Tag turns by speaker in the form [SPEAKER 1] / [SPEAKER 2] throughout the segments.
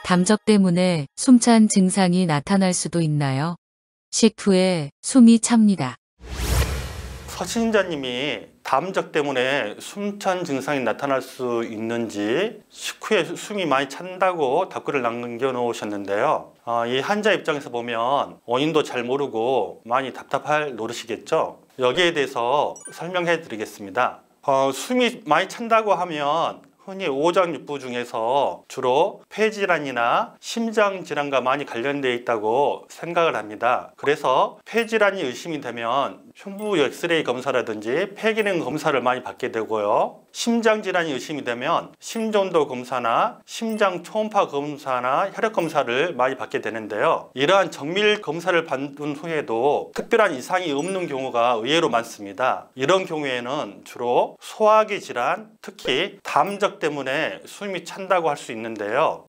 [SPEAKER 1] 담적 때문에 숨찬 증상이 나타날 수도 있나요? 식후에 숨이 찹니다.
[SPEAKER 2] 서신자님이 담적 때문에 숨찬 증상이 나타날 수 있는지 식후에 숨이 많이 찬다고 답글을 남겨놓으셨는데요. 이 환자 입장에서 보면 원인도 잘 모르고 많이 답답할 노릇이겠죠. 여기에 대해서 설명해 드리겠습니다. 숨이 많이 찬다고 하면 흔히 오장육부 중에서 주로 폐질환이나 심장질환과 많이 관련되어 있다고 생각을 합니다. 그래서 폐질환이 의심이 되면 흉부 엑스레이 검사라든지 폐기능 검사를 많이 받게 되고요. 심장질환이 의심이 되면 심전도 검사나 심장 초음파 검사나 혈액 검사를 많이 받게 되는데요. 이러한 정밀 검사를 받은 후에도 특별한 이상이 없는 경우가 의외로 많습니다. 이런 경우에는 주로 소화기 질환, 특히 담적 때문에 숨이 찬다고 할 수 있는데요.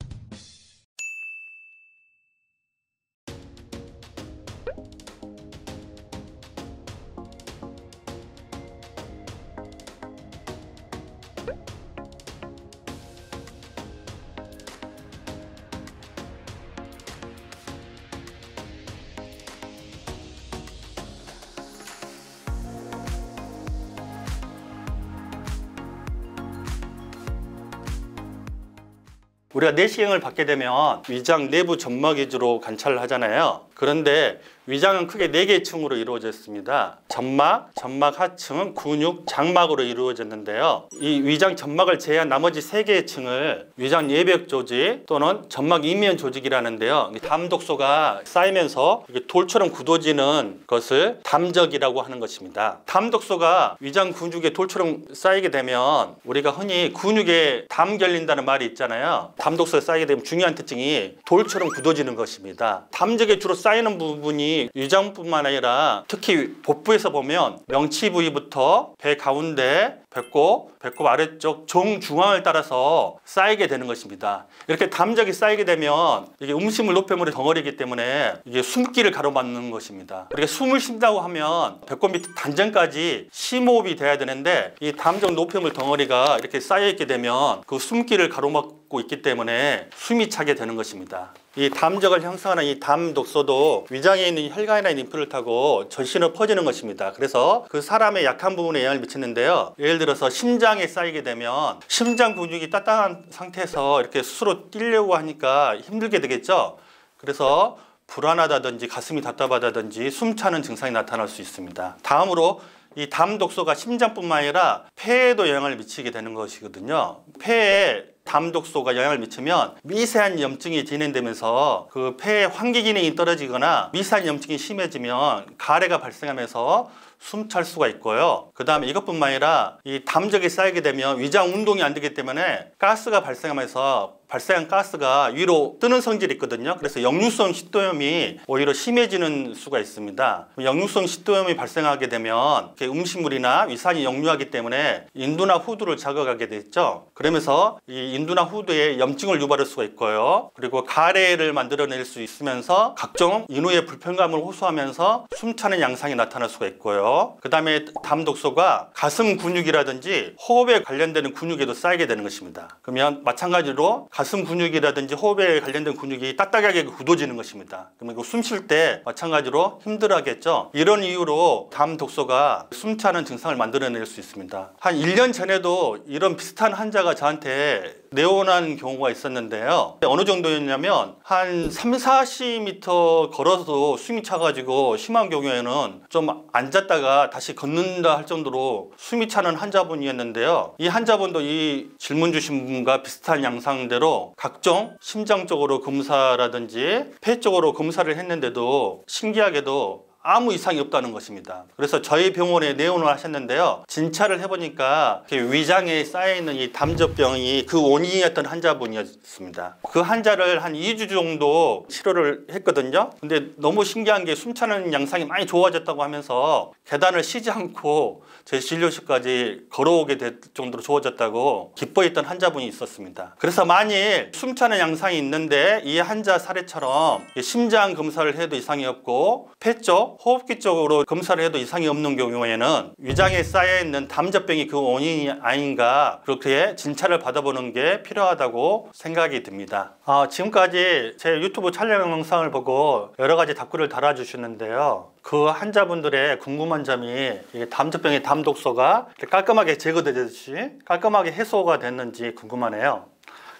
[SPEAKER 2] 우리가 내시경을 받게 되면 위장 내부 점막 위주로 관찰을 하잖아요. 그런데 위장은 크게 4개의 층으로 이루어져 있습니다. 점막, 점막 하층, 근육, 장막으로 이루어졌는데요. 이 위장 점막을 제외한 나머지 3개의 층을 위장 예벽 조직 또는 점막 이면 조직이라는데요. 담독소가 쌓이면서 돌처럼 굳어지는 것을 담적이라고 하는 것입니다. 담독소가 위장 근육에 돌처럼 쌓이게 되면 우리가 흔히 근육에 담 결린다는 말이 있잖아요. 담독소에 쌓이게 되면 중요한 특징이 돌처럼 굳어지는 것입니다. 담적에 주로 쌓이는 부분이 위장뿐만 아니라 특히 복부에서 보면 명치 부위부터 배 가운데, 배꼽 아래쪽 정중앙을 따라서 쌓이게 되는 것입니다. 이렇게 담적이 쌓이게 되면 이게 음식물 노폐물의 덩어리이기 때문에 이게 숨기를 가로막는 것입니다. 우리가 숨을 쉰다고 하면 배꼽 밑 단전까지 심호흡이 돼야 되는데 이 담적 노폐물 덩어리가 이렇게 쌓여 있게 되면 그 숨기를 가로막고 있기 때문에 숨이 차게 되는 것입니다. 이 담적을 형성하는 이 담독소도 위장에 있는 혈관이나 림프를 타고 전신으로 퍼지는 것입니다. 그래서 그 사람의 약한 부분에 영향을 미치는데요. 예를 들어서 심장에 쌓이게 되면 심장 근육이 딱딱한 상태에서 이렇게 스스로 뛰려고 하니까 힘들게 되겠죠. 그래서 불안하다든지 가슴이 답답하다든지 숨차는 증상이 나타날 수 있습니다. 다음으로 이 담독소가 심장뿐만 아니라 폐에도 영향을 미치게 되는 것이거든요. 폐에 담독소가 영향을 미치면 미세한 염증이 진행되면서 그 폐의 환기 기능이 떨어지거나 미세한 염증이 심해지면 가래가 발생하면서 숨찰 수가 있고요. 그 다음에 이것뿐만 아니라 이 담적이 쌓이게 되면 위장 운동이 안 되기 때문에 가스가 발생하면서 발생한 가스가 위로 뜨는 성질이 있거든요. 그래서 역류성 식도염이 오히려 심해지는 수가 있습니다. 역류성 식도염이 발생하게 되면 음식물이나 위산이 역류하기 때문에 인두나 후두를 자극하게 되죠. 그러면서 이 인두나 후두에 염증을 유발할 수가 있고요. 그리고 가래를 만들어낼 수 있으면서 각종 인후의 불편감을 호소하면서 숨차는 양상이 나타날 수가 있고요. 그 다음에 담독소가 가슴 근육이라든지 호흡에 관련되는 근육에도 쌓이게 되는 것입니다. 그러면 마찬가지로 가슴 근육이라든지 호흡에 관련된 근육이 딱딱하게 굳어지는 것입니다. 그러면 숨 쉴 때 마찬가지로 힘들어하겠죠. 이런 이유로 담독소가 숨차는 증상을 만들어낼 수 있습니다. 한 1년 전에도 이런 비슷한 환자가 저한테 내원한 경우가 있었는데요. 어느 정도였냐면 한 30-40m 걸어서 숨이 차가지고 심한 경우에는 좀 앉았다가 다시 걷는다 할 정도로 숨이 차는 환자분이었는데요. 이 환자분도 이 질문 주신 분과 비슷한 양상대로 각종 심장 쪽으로 검사라든지 폐 쪽으로 검사를 했는데도 신기하게도 아무 이상이 없다는 것입니다. 그래서 저희 병원에 내원을 하셨는데요. 진찰을 해보니까 위장에 쌓여있는 이 담적병이 그 원인이었던 환자분이었습니다. 그 환자를 한 2주 정도 치료를 했거든요. 근데 너무 신기한 게 숨차는 양상이 많이 좋아졌다고 하면서 계단을 쉬지 않고 제 진료실까지 걸어오게 될 정도로 좋아졌다고 기뻐했던 환자분이 있었습니다. 그래서 만일 숨차는 양상이 있는데 이 환자 사례처럼 심장 검사를 해도 이상이 없고 폐 쪽 그리고 호흡기 쪽으로 검사를 해도 이상이 없는 경우에는 위장에 쌓여있는 담젖병이 그 원인이 아닌가, 그렇게 진찰을 받아보는 게 필요하다고 생각이 듭니다. 지금까지 제 유튜브 촬영 영상을 보고 여러 가지 답글을 달아주셨는데요. 그 환자분들의 궁금한 점이 담젖병의 담독소가 깔끔하게 제거되듯이 깔끔하게 해소가 됐는지 궁금하네요.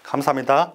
[SPEAKER 2] 감사합니다.